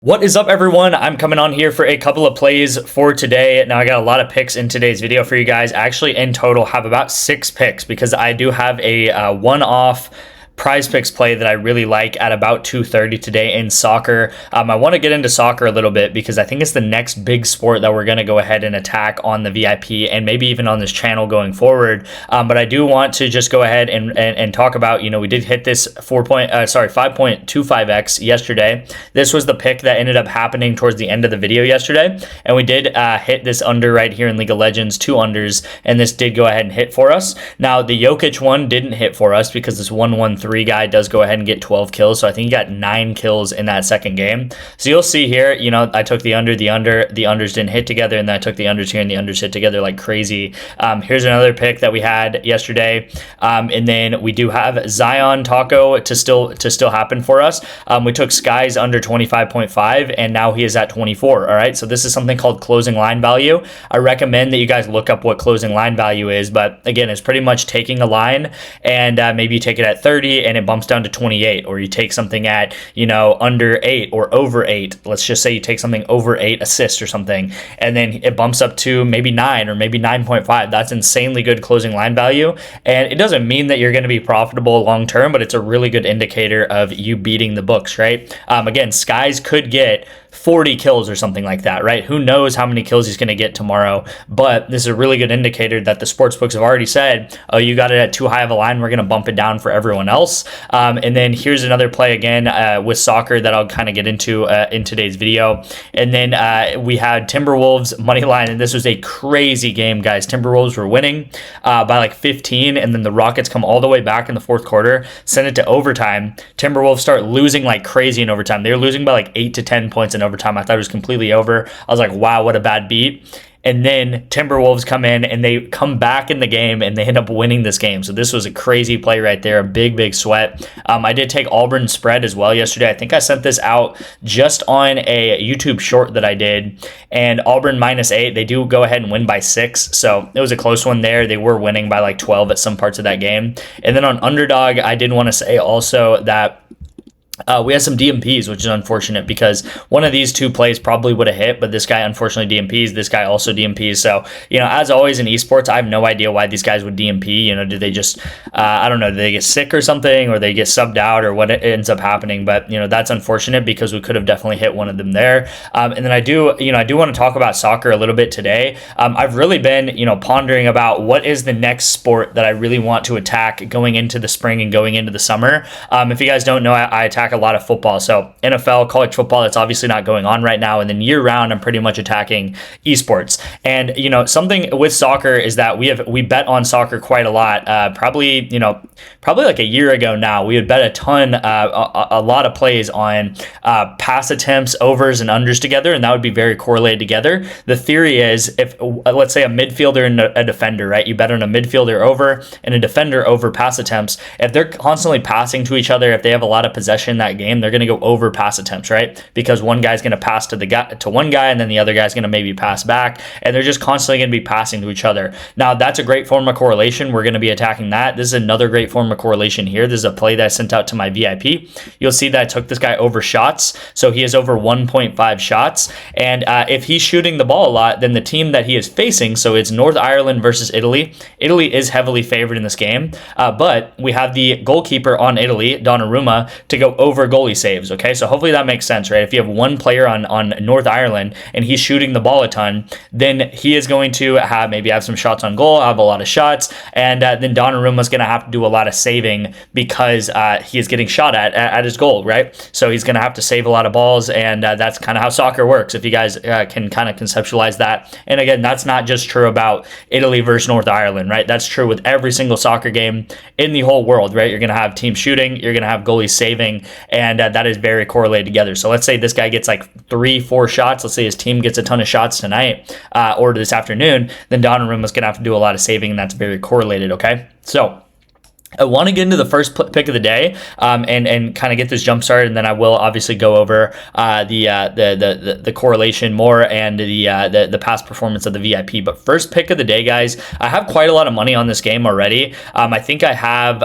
What is up, everyone? I'm coming on here for a couple of plays for today. Now, I got a lot of picks in today's video for you guys. Actually, in total, have about 6 picks because I do have a one-off Prizepicks play that I really like at about 2:30 today in soccer. I want to get into soccer a little bit because I think it's the next big sport that we're going to go ahead and attack on the VIP and maybe even on this channel going forward. But I do want to just go ahead and talk about, we did hit this 5.25x yesterday. This was the pick that ended up happening towards the end of the video yesterday. And we did hit this under right here in League of Legends, 2 unders, and this did go ahead and hit for us. Now, the Jokic one didn't hit for us because this 1-1-3 guy does go ahead and get 12 kills. So I think he got 9 kills in that second game. So you'll see here, I took the unders didn't hit together, and then I took the unders here, and the unders hit together like crazy. Here's another pick that we had yesterday. And then we do have Zion Taco to still happen for us. We took Sky's under 25.5, and now he is at 24. All right. So this is something called closing line value. I recommend that you guys look up what closing line value is, but again, it's pretty much taking a line and maybe you take it at 30 and it bumps down to 28, or you take something at, under 8 or over 8. Let's just say you take something over 8 assists or something, and then it bumps up to maybe 9 or maybe 9.5. That's insanely good closing line value. And it doesn't mean that you're going to be profitable long term, but it's a really good indicator of you beating the books, right? Again, Skies could get 40 kills or something like that, right? Who knows how many kills he's going to get tomorrow, but this is a really good indicator that the sportsbooks have already said, oh, you got it at too high of a line, we're going to bump it down for everyone else. And then here's another play again with soccer that I'll kind of get into in today's video. And then we had Timberwolves money line, and this was a crazy game, guys. Timberwolves were winning by like 15, and then the Rockets come all the way back in the fourth quarter, send it to overtime. Timberwolves start losing like crazy in overtime. They were losing by like 8 to 10 points in overtime. I thought it was completely over. I was like, wow, what a bad beat. And then Timberwolves come in and they come back in the game and they end up winning this game. So this was a crazy play right there. A big sweat. I did take Auburn spread as well yesterday. I think I sent this out just on a YouTube short that I did. And Auburn -8, they do go ahead and win by 6. So it was a close one there. They were winning by like 12 at some parts of that game. And then on underdog, I did want to say also that we had some DMPs, which is unfortunate because one of these 2 plays probably would have hit, but this guy unfortunately DMPs. This guy also DMPs. So, as always in esports, I have no idea why these guys would DMP. Do they just, I don't know, do they get sick or something, or they get subbed out, or what ends up happening? But, that's unfortunate because we could have definitely hit one of them there. And then I do want to talk about soccer a little bit today. I've really been, pondering about what is the next sport that I really want to attack going into the spring and going into the summer. If you guys don't know, I attack a lot of football. So NFL, college football, that's obviously not going on right now. And then year round, I'm pretty much attacking esports. And, something with soccer is that we bet on soccer quite a lot. Probably like a year ago now, we would bet a ton, a lot of plays on pass attempts, overs, and unders together. And that would be very correlated together. The theory is if, let's say a midfielder and a defender, right? You bet on a midfielder over and a defender over pass attempts. If they're constantly passing to each other, if they have a lot of possession in that game, they're going to go over pass attempts, right? Because one guy's going to pass to one guy, and then the other guy's going to maybe pass back, and they're just constantly going to be passing to each other. Now, that's a great form of correlation. We're going to be attacking that. This is another great form of correlation here. This is a play that I sent out to my VIP. You'll see that I took this guy over shots, so he is over 1.5 shots, and if he's shooting the ball a lot, then the team that he is facing, so it's North Ireland versus Italy. Italy is heavily favored in this game, but we have the goalkeeper on Italy, Donnarumma, to go over goalie saves, okay? So hopefully that makes sense, right? If you have one player on North Ireland and he's shooting the ball a ton, then he is going to maybe have some shots on goal, have a lot of shots, and then Donnarumma's going to have to do a lot of saving because he is getting shot at his goal, right? So he's going to have to save a lot of balls, and that's kind of how soccer works, if you guys can kind of conceptualize that. And again, that's not just true about Italy versus North Ireland, right? That's true with every single soccer game in the whole world, right? You're going to have teams shooting, you're going to have goalies saving, and that is very correlated together. So let's say this guy gets like 3-4 shots. Let's say his team gets a ton of shots tonight or this afternoon. Then Donnarumma's going to have to do a lot of saving, and that's very correlated, okay? So I want to get into the first pick of the day, and kind of get this jump started, and then I will obviously go over the correlation more and the past performance of the VIP. But first pick of the day, guys, I have quite a lot of money on this game already. I think I have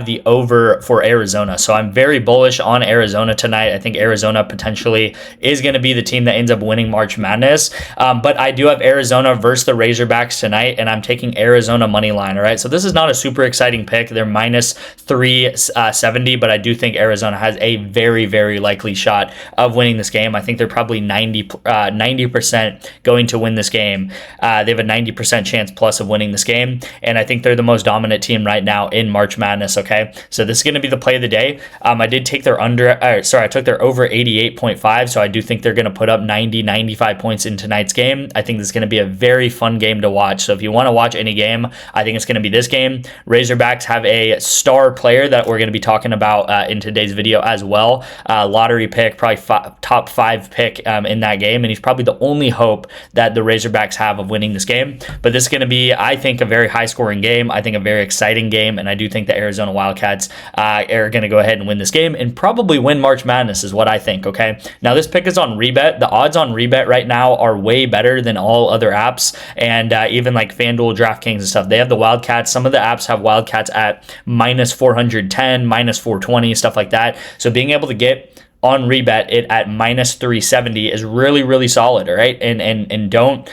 the over for Arizona, so I'm very bullish on Arizona tonight. I think Arizona potentially is going to be the team that ends up winning March Madness. But I do have Arizona versus the Razorbacks tonight, and I'm taking Arizona money line. All right, so this is not a super exciting pick. They're minus 370, but I do think Arizona has a very, very likely shot of winning this game. I think they're probably 90% going to win this game. They have a 90% chance plus of winning this game, and I think they're the most dominant team right now in March Madness. Okay, so this is going to be the play of the day. I did take their I took their over 88.5, so I do think they're going to put up 95 points in tonight's game. I think this is going to be a very fun game to watch. So if you want to watch any game, I think it's going to be this game. Razorbacks have a star player that we're going to be talking about in today's video as well. Lottery pick, probably top 5 pick in that game, and he's probably the only hope that the Razorbacks have of winning this game. But this is going to be, I think, a very high-scoring game. I think a very exciting game, and I do think the Arizona Wildcats are going to go ahead and win this game and probably win March Madness is what I think, okay? Now, this pick is on REBET. The odds on REBET right now are way better than all other apps, and even like FanDuel, DraftKings, and stuff. They have the Wildcats. Some of the apps have Wildcats at minus 410, minus 420, stuff like that. So being able to get on REBET it at minus 370 is really, really solid. All right, and don't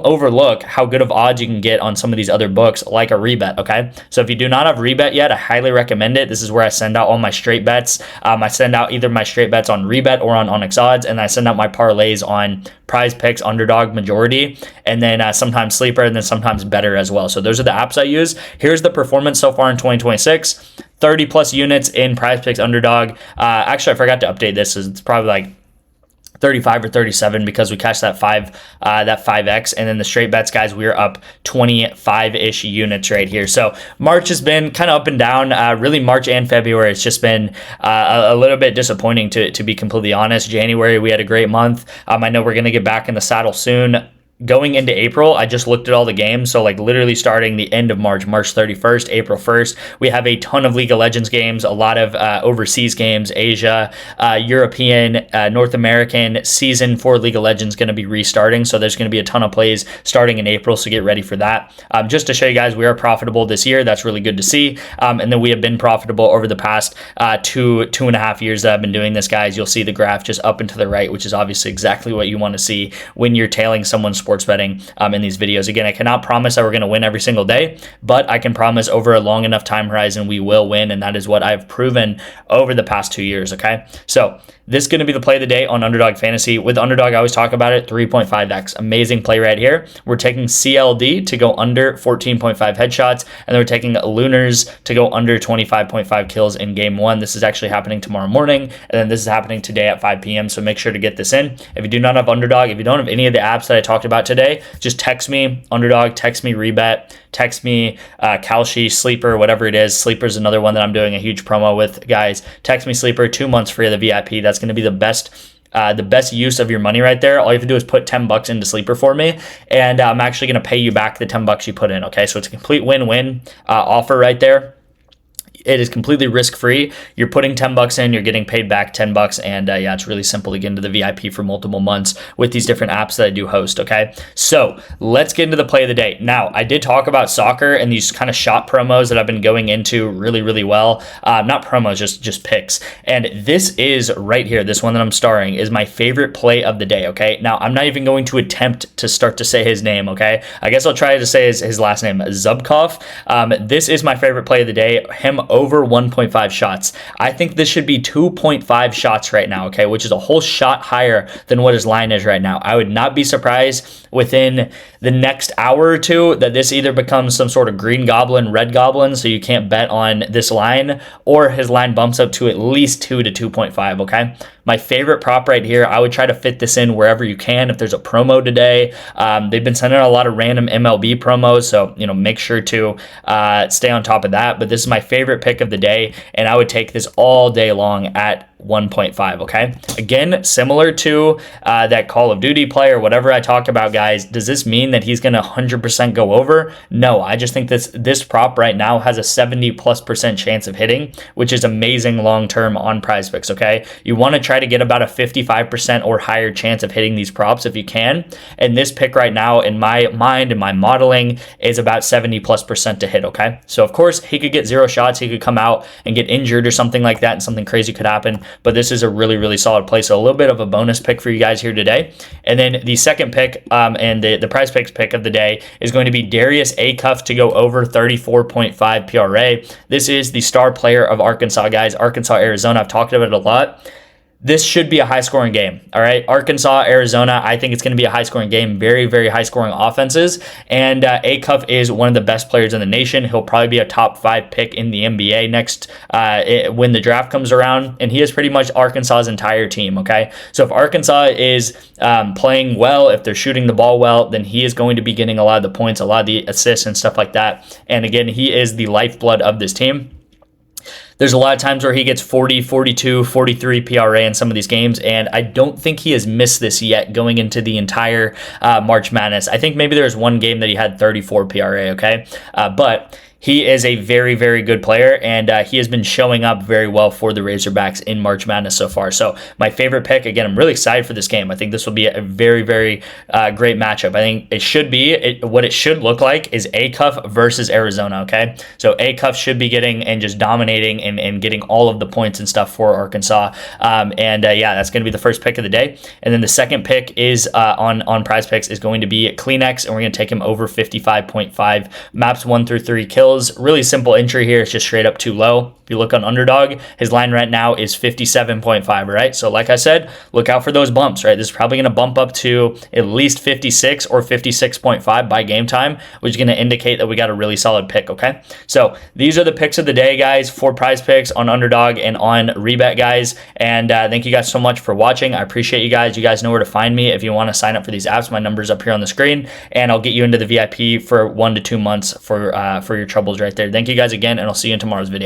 overlook how good of odds you can get on some of these other books like a REBET. Okay, so if you do not have REBET yet, I highly recommend it. This is where I send out all my straight bets. I send out either my straight bets on REBET or on ONYX odds, and I send out my parlays on Prizepicks, underdog, majority, and then sometimes sleeper, and then sometimes better as well. So those are the apps I use. Here's the performance so far in 2026. 30 plus units in Prizepicks underdog. Actually, I forgot to update this. It's probably like 35 or 37 because we cashed that 5x, and then the straight bets, guys, we're up 25-ish units right here. So March has been kind of up and down. Really, March and February, it's just been a little bit disappointing to be completely honest. January, we had a great month. I know we're going to get back in the saddle soon. Going into April, I just looked at all the games. So like literally starting the end of March 31st, April 1st, we have a ton of League of Legends games, a lot of overseas games, Asia, European, North American season for League of Legends going to be restarting. So there's going to be a ton of plays starting in April. So get ready for that. Just to show you guys, we are profitable this year. That's really good to see. And then we have been profitable over the past two and a half years that I've been doing this, guys. You'll see the graph just up and to the right, which is obviously exactly what you want to see when you're tailing someone's sports betting in these videos. Again, I cannot promise that we're going to win every single day, but I can promise over a long enough time horizon we will win, and that is what I've proven over the past 2 years, okay? So this is going to be the play of the day on Underdog Fantasy. With Underdog, I always talk about it, 3.5x. Amazing play right here. We're taking CLD to go under 14.5 headshots, and then we're taking Lunars to go under 25.5 kills in game 1. This is actually happening tomorrow morning, and then this is happening today at 5 p.m., so make sure to get this in. If you do not have Underdog, if you don't have any of the apps that I talked about today, just text me Underdog, text me REBET, text me Kalshi, Sleeper, whatever it is. Sleeper is another one that I'm doing a huge promo with, guys. Text me Sleeper, 2 months free of the VIP. That's going to be the best use of your money right there. All you have to do is put $10 into Sleeper for me, and I'm actually going to pay you back the $10 you put in. Okay, so it's a complete win-win offer right there. It is completely risk-free. You're putting $10 in, you're getting paid back $10, and yeah, it's really simple to get into the VIP for multiple months with these different apps that I do host, okay? So let's get into the play of the day. Now, I did talk about soccer and these kind of shot promos that I've been going into really, really well. Not promos, just picks. And this is right here, this one that I'm starring, is my favorite play of the day, okay? Now, I'm not even going to attempt to start to say his name, okay? I guess I'll try to say his last name, Zubkov. This is my favorite play of the day, him over 1.5 shots. I think this should be 2.5 shots right now, okay, which is a whole shot higher than what his line is right now. I would not be surprised within the next hour or two that this either becomes some sort of green goblin, red goblin, so you can't bet on this line, or his line bumps up to at least 2 to 2.5, okay? My favorite prop right here, I would try to fit this in wherever you can. If there's a promo today, they've been sending out a lot of random MLB promos, so make sure to stay on top of that. But this is my favorite pick of the day, and I would take this all day long at 1.5, okay? Again, similar to that Call of Duty play or whatever I talk about, guys, does this mean that he's going to 100% go over? No, I just think this prop right now has a 70+% chance of hitting, which is amazing long-term on Prizepicks, okay? You want to try to get about a 55% or higher chance of hitting these props if you can, and this pick right now, in my mind, in my modeling, is about 70+% to hit, okay? So, of course, he could get 0 shots, he could come out and get injured or something like that, and something crazy could happen, but this is a really, really solid play, so a little bit of a bonus pick for you guys here today. And then the second pick and the Prizepicks pick of the day is going to be Darius Acuff to go over 34.5 PRA. This is the star player of Arkansas, guys. Arkansas, Arizona, I've talked about it a lot. This should be a high-scoring game, all right? Arkansas, Arizona, I think it's going to be a high-scoring game, very, very high-scoring offenses, and Acuff is one of the best players in the nation. He'll probably be a top 5 pick in the NBA next when the draft comes around, and he is pretty much Arkansas's entire team, okay? So if Arkansas is playing well, if they're shooting the ball well, then he is going to be getting a lot of the points, a lot of the assists and stuff like that, and again, he is the lifeblood of this team. There's a lot of times where he gets 40, 42, 43 PRA in some of these games, and I don't think he has missed this yet going into the entire March Madness. I think maybe there's one game that he had 34 PRA, okay? But he is a very, very good player, and he has been showing up very well for the Razorbacks in March Madness so far. So my favorite pick, again, I'm really excited for this game. I think this will be a very, very great matchup. I think it should be, what it should look like is Acuff versus Arizona, okay? So Acuff should be getting and just dominating and getting all of the points and stuff for Arkansas. Yeah, that's going to be the first pick of the day. And then the second pick is on Prizepicks is going to be CleanX, and we're going to take him over 55.5 maps 1 through 3 kills. Really simple entry here. It's just straight up too low. If you look on Underdog, his line right now is 57.5, right? So like I said, look out for those bumps, right? This is probably going to bump up to at least 56 or 56.5 by game time, which is going to indicate that we got a really solid pick, okay? So these are the picks of the day, guys, for Prizepicks on Underdog and on REBET, guys. And thank you guys so much for watching. I appreciate you guys. You guys know where to find me if you want to sign up for these apps. My number's up here on the screen, and I'll get you into the VIP for 1 to 2 months for your troubles right there. Thank you guys again, and I'll see you in tomorrow's video.